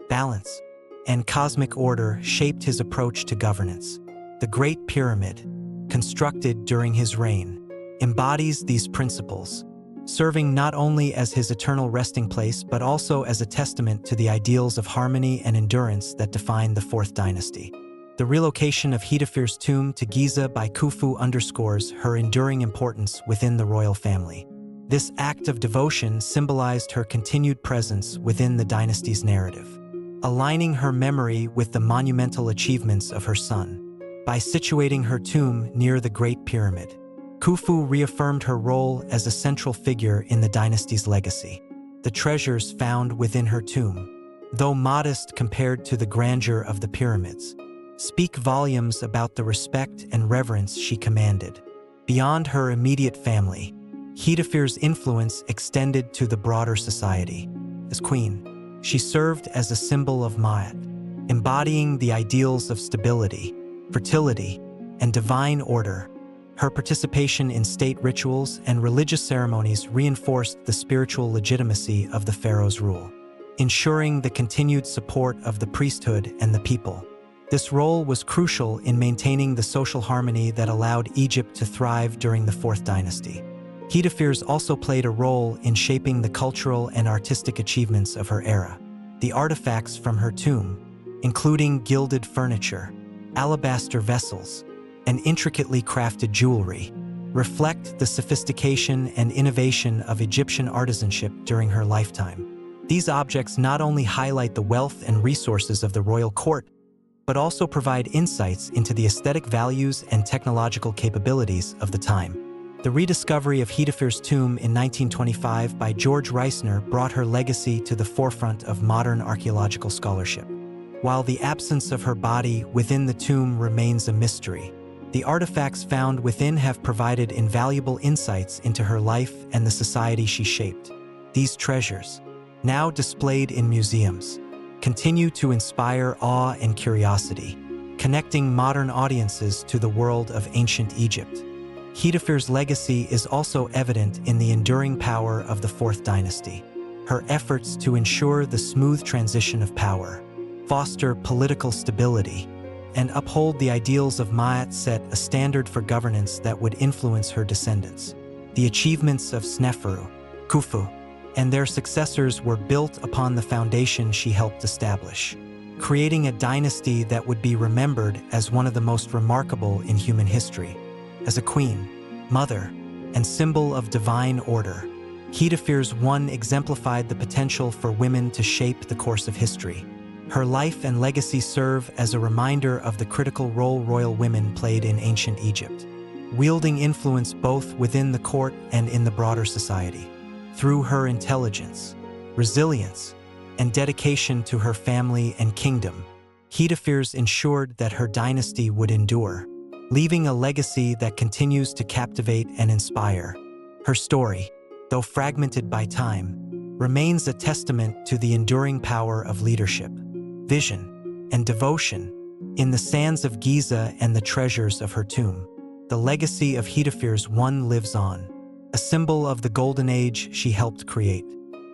balance, and cosmic order shaped his approach to governance. The Great Pyramid, constructed during his reign, embodies these principles, serving not only as his eternal resting place but also as a testament to the ideals of harmony and endurance that define the Fourth Dynasty. The relocation of Hetepheres' tomb to Giza by Khufu underscores her enduring importance within the royal family. This act of devotion symbolized her continued presence within the dynasty's narrative, aligning her memory with the monumental achievements of her son. By situating her tomb near the Great Pyramid, Khufu reaffirmed her role as a central figure in the dynasty's legacy. The treasures found within her tomb, though modest compared to the grandeur of the pyramids, speak volumes about the respect and reverence she commanded. Beyond her immediate family, Hetepheres' influence extended to the broader society. As queen, she served as a symbol of Ma'at, embodying the ideals of stability, fertility, and divine order. Her participation in state rituals and religious ceremonies reinforced the spiritual legitimacy of the pharaoh's rule, ensuring the continued support of the priesthood and the people. This role was crucial in maintaining the social harmony that allowed Egypt to thrive during the Fourth Dynasty. Hetepheres also played a role in shaping the cultural and artistic achievements of her era. The artifacts from her tomb, including gilded furniture, alabaster vessels, and intricately crafted jewelry, reflect the sophistication and innovation of Egyptian artisanship during her lifetime. These objects not only highlight the wealth and resources of the royal court, but also provide insights into the aesthetic values and technological capabilities of the time. The rediscovery of Hetepheres' tomb in 1925 by George Reisner brought her legacy to the forefront of modern archaeological scholarship. While the absence of her body within the tomb remains a mystery, the artifacts found within have provided invaluable insights into her life and the society she shaped. These treasures, now displayed in museums, continue to inspire awe and curiosity, connecting modern audiences to the world of ancient Egypt. Hetepheres' legacy is also evident in the enduring power of the Fourth Dynasty. Her efforts to ensure the smooth transition of power, foster political stability, and uphold the ideals of Ma'at set a standard for governance that would influence her descendants. The achievements of Sneferu, Khufu, and their successors were built upon the foundation she helped establish, creating a dynasty that would be remembered as one of the most remarkable in human history. As a queen, mother, and symbol of divine order, Hetepheres I exemplified the potential for women to shape the course of history. Her life and legacy serve as a reminder of the critical role royal women played in ancient Egypt, wielding influence both within the court and in the broader society. Through her intelligence, resilience, and dedication to her family and kingdom, Hetepheres ensured that her dynasty would endure, leaving a legacy that continues to captivate and inspire. Her story, though fragmented by time, remains a testament to the enduring power of leadership, vision, and devotion. In the sands of Giza and the treasures of her tomb, the legacy of Hetepheres I lives on, a symbol of the golden age she helped create.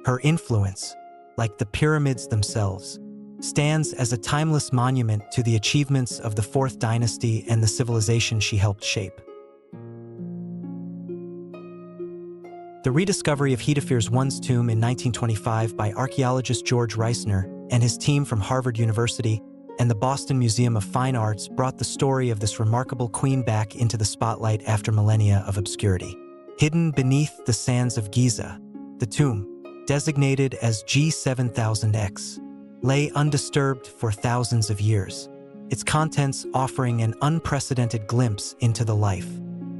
Her influence, like the pyramids themselves, stands as a timeless monument to the achievements of the Fourth Dynasty and the civilization she helped shape. The rediscovery of Hetepheres I's tomb in 1925 by archaeologist George Reisner and his team from Harvard University and the Boston Museum of Fine Arts brought the story of this remarkable queen back into the spotlight after millennia of obscurity. Hidden beneath the sands of Giza, the tomb, designated as G7000X, lay undisturbed for thousands of years, its contents offering an unprecedented glimpse into the life,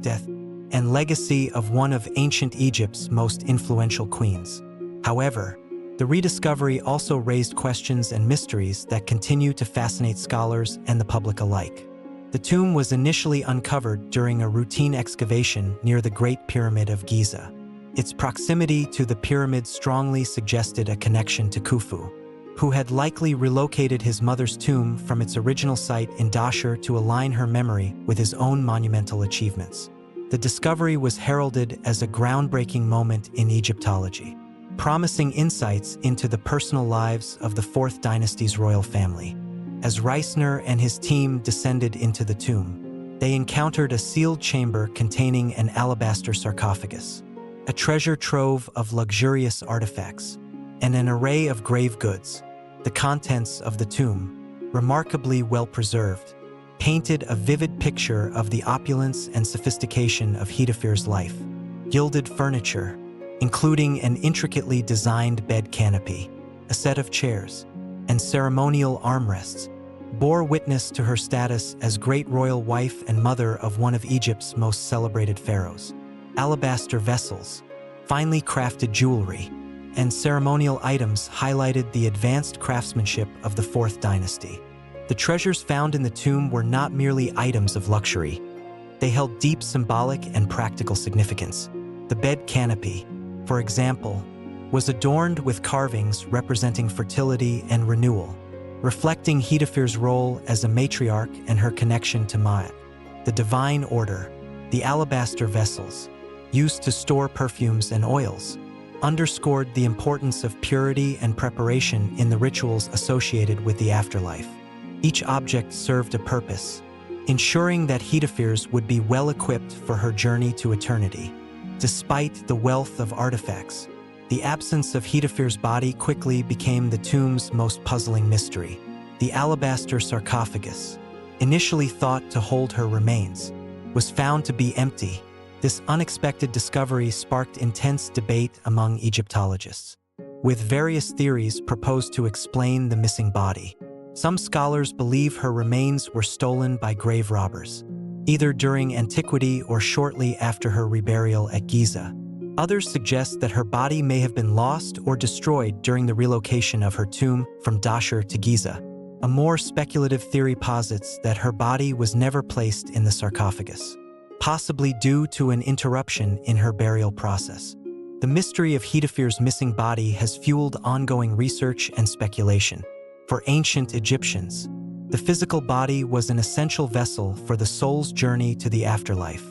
death, and legacy of one of ancient Egypt's most influential queens. However, the rediscovery also raised questions and mysteries that continue to fascinate scholars and the public alike. The tomb was initially uncovered during a routine excavation near the Great Pyramid of Giza. Its proximity to the pyramid strongly suggested a connection to Khufu, who had likely relocated his mother's tomb from its original site in Dashur to align her memory with his own monumental achievements. The discovery was heralded as a groundbreaking moment in Egyptology, promising insights into the personal lives of the Fourth Dynasty's royal family. As Reisner and his team descended into the tomb, they encountered a sealed chamber containing an alabaster sarcophagus, a treasure trove of luxurious artifacts, and an array of grave goods. The contents of the tomb, remarkably well preserved, painted a vivid picture of the opulence and sophistication of Hetepheres' life. Gilded furniture, including an intricately designed bed canopy, a set of chairs, and ceremonial armrests, bore witness to her status as great royal wife and mother of one of Egypt's most celebrated pharaohs. Alabaster vessels, finely crafted jewelry, and ceremonial items highlighted the advanced craftsmanship of the Fourth Dynasty. The treasures found in the tomb were not merely items of luxury. They held deep symbolic and practical significance, The bed canopy, for example, was adorned with carvings representing fertility and renewal, reflecting Hetepheres' role as a matriarch and her connection to Ma'at. The divine order, the alabaster vessels, used to store perfumes and oils, underscored the importance of purity and preparation in the rituals associated with the afterlife. Each object served a purpose, ensuring that Hetepheres would be well-equipped for her journey to eternity. Despite the wealth of artifacts, the absence of Hetepheres' body quickly became the tomb's most puzzling mystery. The alabaster sarcophagus, initially thought to hold her remains, was found to be empty. This unexpected discovery sparked intense debate among Egyptologists, with various theories proposed to explain the missing body. Some scholars believe her remains were stolen by grave robbers, either during antiquity or shortly after her reburial at Giza. Others suggest that her body may have been lost or destroyed during the relocation of her tomb from Dashur to Giza. A more speculative theory posits that her body was never placed in the sarcophagus, possibly due to an interruption in her burial process. The mystery of Hetepheres' missing body has fueled ongoing research and speculation. For ancient Egyptians, the physical body was an essential vessel for the soul's journey to the afterlife.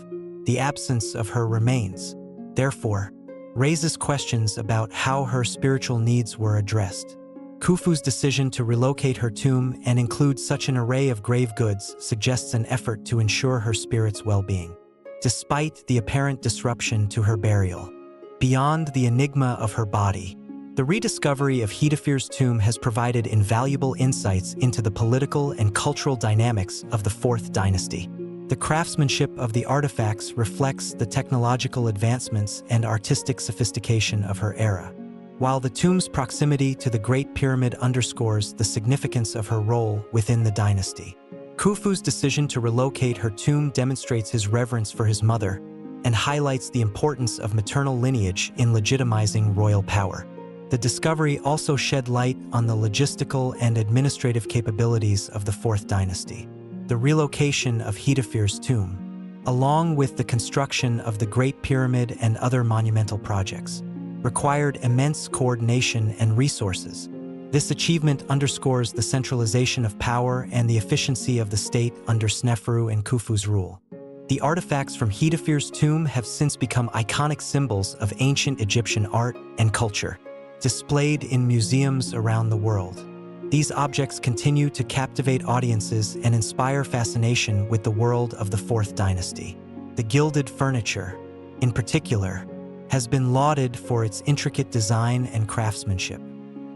The absence of her remains, therefore, raises questions about how her spiritual needs were addressed. Khufu's decision to relocate her tomb and include such an array of grave goods suggests an effort to ensure her spirit's well-being. Despite the apparent disruption to her burial, beyond the enigma of her body, the rediscovery of Hetepheres' tomb has provided invaluable insights into the political and cultural dynamics of the Fourth Dynasty. The craftsmanship of the artifacts reflects the technological advancements and artistic sophistication of her era, while the tomb's proximity to the Great Pyramid underscores the significance of her role within the dynasty. Khufu's decision to relocate her tomb demonstrates his reverence for his mother and highlights the importance of maternal lineage in legitimizing royal power. The discovery also shed light on the logistical and administrative capabilities of the Fourth Dynasty. The relocation of Hetepheres' tomb, along with the construction of the Great Pyramid and other monumental projects, required immense coordination and resources. This achievement underscores the centralization of power and the efficiency of the state under Sneferu and Khufu's rule. The artifacts from Hetepheres' tomb have since become iconic symbols of ancient Egyptian art and culture, displayed in museums around the world. These objects continue to captivate audiences and inspire fascination with the world of the Fourth Dynasty. The gilded furniture, in particular, has been lauded for its intricate design and craftsmanship,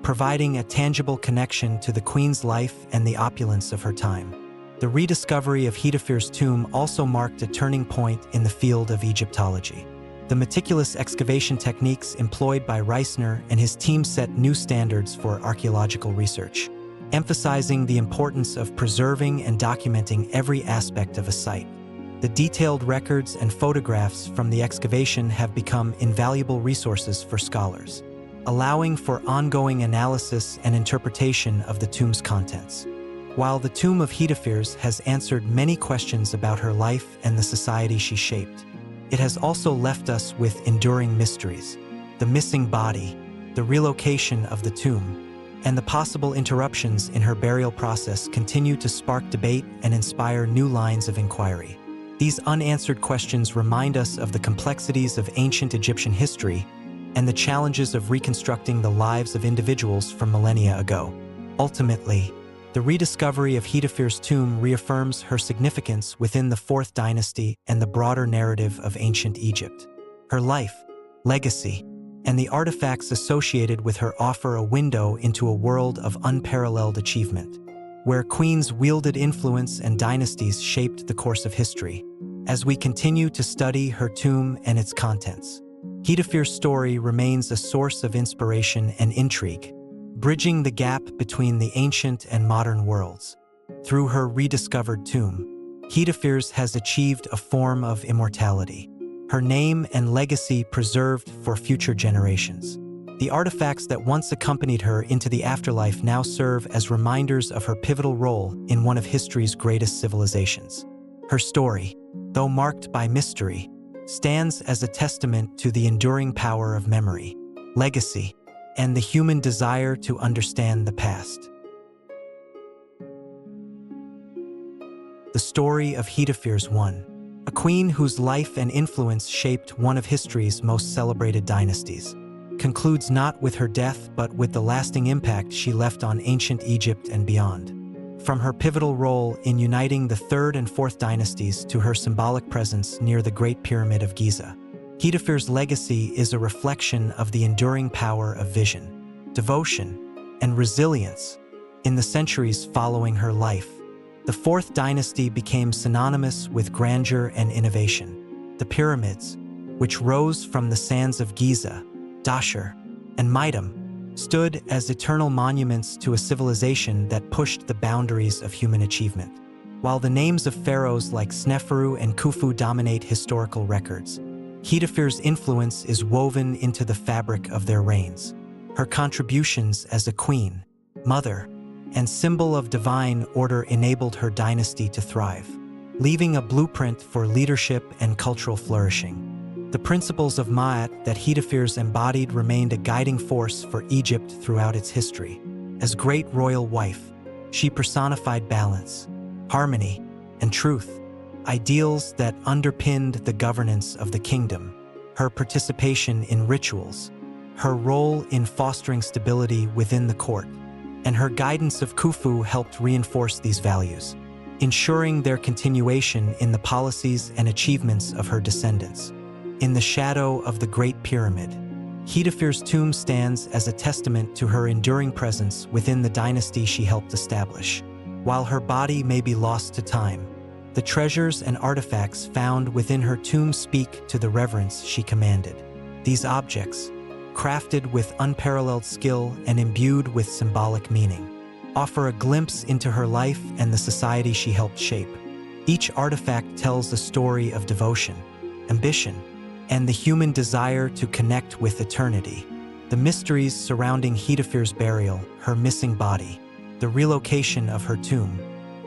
providing a tangible connection to the queen's life and the opulence of her time. The rediscovery of Hetepheres' tomb also marked a turning point in the field of Egyptology. The meticulous excavation techniques employed by Reisner and his team set new standards for archaeological research, emphasizing the importance of preserving and documenting every aspect of a site. The detailed records and photographs from the excavation have become invaluable resources for scholars, allowing for ongoing analysis and interpretation of the tomb's contents. While the tomb of Hetepheres has answered many questions about her life and the society she shaped, it has also left us with enduring mysteries. The missing body, the relocation of the tomb, and the possible interruptions in her burial process continue to spark debate and inspire new lines of inquiry. These unanswered questions remind us of the complexities of ancient Egyptian history and the challenges of reconstructing the lives of individuals from millennia ago. Ultimately, the rediscovery of Hetepheres' tomb reaffirms her significance within the Fourth Dynasty and the broader narrative of ancient Egypt. Her life, legacy, and the artifacts associated with her offer a window into a world of unparalleled achievement, where queens wielded influence and dynasties shaped the course of history. As we continue to study her tomb and its contents, Hetepheres' story remains a source of inspiration and intrigue, bridging the gap between the ancient and modern worlds. Through her rediscovered tomb, Hetepheres has achieved a form of immortality, her name and legacy preserved for future generations. The artifacts that once accompanied her into the afterlife now serve as reminders of her pivotal role in one of history's greatest civilizations. Her story, though marked by mystery, stands as a testament to the enduring power of memory, legacy, and the human desire to understand the past. The story of Hetepheres I, a queen whose life and influence shaped one of history's most celebrated dynasties, concludes not with her death but with the lasting impact she left on ancient Egypt and beyond. From her pivotal role in uniting the Third and Fourth Dynasties to her symbolic presence near the Great Pyramid of Giza, Hetepheres' legacy is a reflection of the enduring power of vision, devotion, and resilience in the centuries following her life. The Fourth Dynasty became synonymous with grandeur and innovation. The pyramids, which rose from the sands of Giza, Dashur, and Mitam, stood as eternal monuments to a civilization that pushed the boundaries of human achievement. While the names of pharaohs like Sneferu and Khufu dominate historical records, Hetepheres' influence is woven into the fabric of their reigns. Her contributions as a queen, mother, and symbol of divine order enabled her dynasty to thrive, leaving a blueprint for leadership and cultural flourishing. The principles of Ma'at that Hetepheres embodied remained a guiding force for Egypt throughout its history. As great royal wife, she personified balance, harmony, and truth, ideals that underpinned the governance of the kingdom. Her participation in rituals, her role in fostering stability within the court, and her guidance of Khufu helped reinforce these values, ensuring their continuation in the policies and achievements of her descendants. In the shadow of the Great Pyramid, Hetepheres' tomb stands as a testament to her enduring presence within the dynasty she helped establish. While her body may be lost to time, the treasures and artifacts found within her tomb speak to the reverence she commanded. These objects, crafted with unparalleled skill and imbued with symbolic meaning, offer a glimpse into her life and the society she helped shape. Each artifact tells a story of devotion, ambition, and the human desire to connect with eternity. The mysteries surrounding Hetepheres' burial, her missing body, the relocation of her tomb,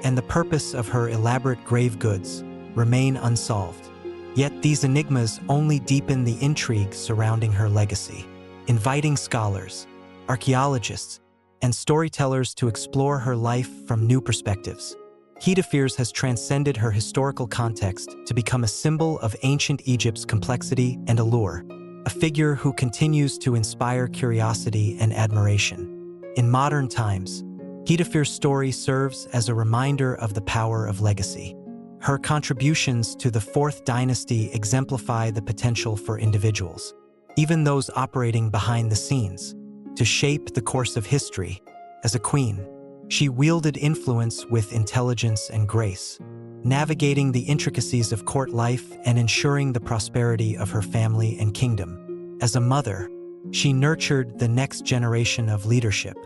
and the purpose of her elaborate grave goods remain unsolved. Yet these enigmas only deepen the intrigue surrounding her legacy, inviting scholars, archaeologists, and storytellers to explore her life from new perspectives. Hetepheres has transcended her historical context to become a symbol of ancient Egypt's complexity and allure, a figure who continues to inspire curiosity and admiration. In modern times, Hetepheres' story serves as a reminder of the power of legacy. Her contributions to the Fourth Dynasty exemplify the potential for individuals, even those operating behind the scenes, to shape the course of history. As a queen, she wielded influence with intelligence and grace, navigating the intricacies of court life and ensuring the prosperity of her family and kingdom. As a mother, she nurtured the next generation of leadership,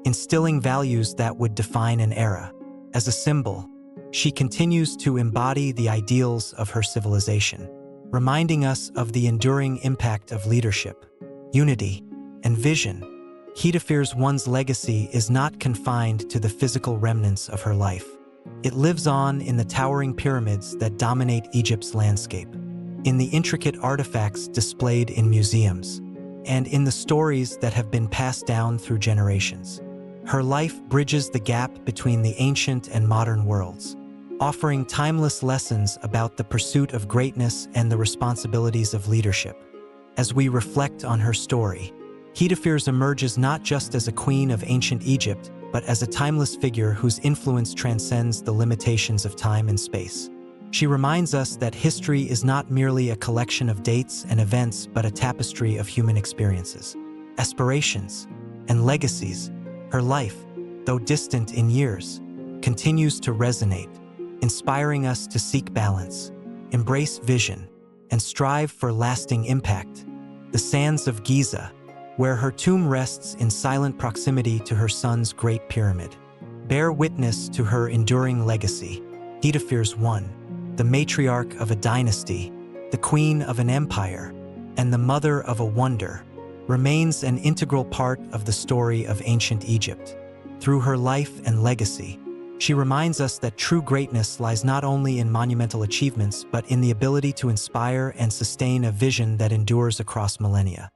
instilling values that would define an era. As a symbol, she continues to embody the ideals of her civilization, reminding us of the enduring impact of leadership, unity, and vision. Hetepheres I's legacy is not confined to the physical remnants of her life. It lives on in the towering pyramids that dominate Egypt's landscape, in the intricate artifacts displayed in museums, and in the stories that have been passed down through generations. Her life bridges the gap between the ancient and modern worlds, offering timeless lessons about the pursuit of greatness and the responsibilities of leadership. As we reflect on her story, Hetepheres emerges not just as a queen of ancient Egypt, but as a timeless figure whose influence transcends the limitations of time and space. She reminds us that history is not merely a collection of dates and events, but a tapestry of human experiences, aspirations, and legacies. Her life, though distant in years, continues to resonate, inspiring us to seek balance, embrace vision, and strive for lasting impact. The sands of Giza, where her tomb rests in silent proximity to her son's Great Pyramid, bear witness to her enduring legacy. Hetepheres I, the matriarch of a dynasty, the queen of an empire, and the mother of a wonder, remains an integral part of the story of ancient Egypt. Through her life and legacy, She reminds us that true greatness lies not only in monumental achievements but in the ability to inspire and sustain a vision that endures across millennia.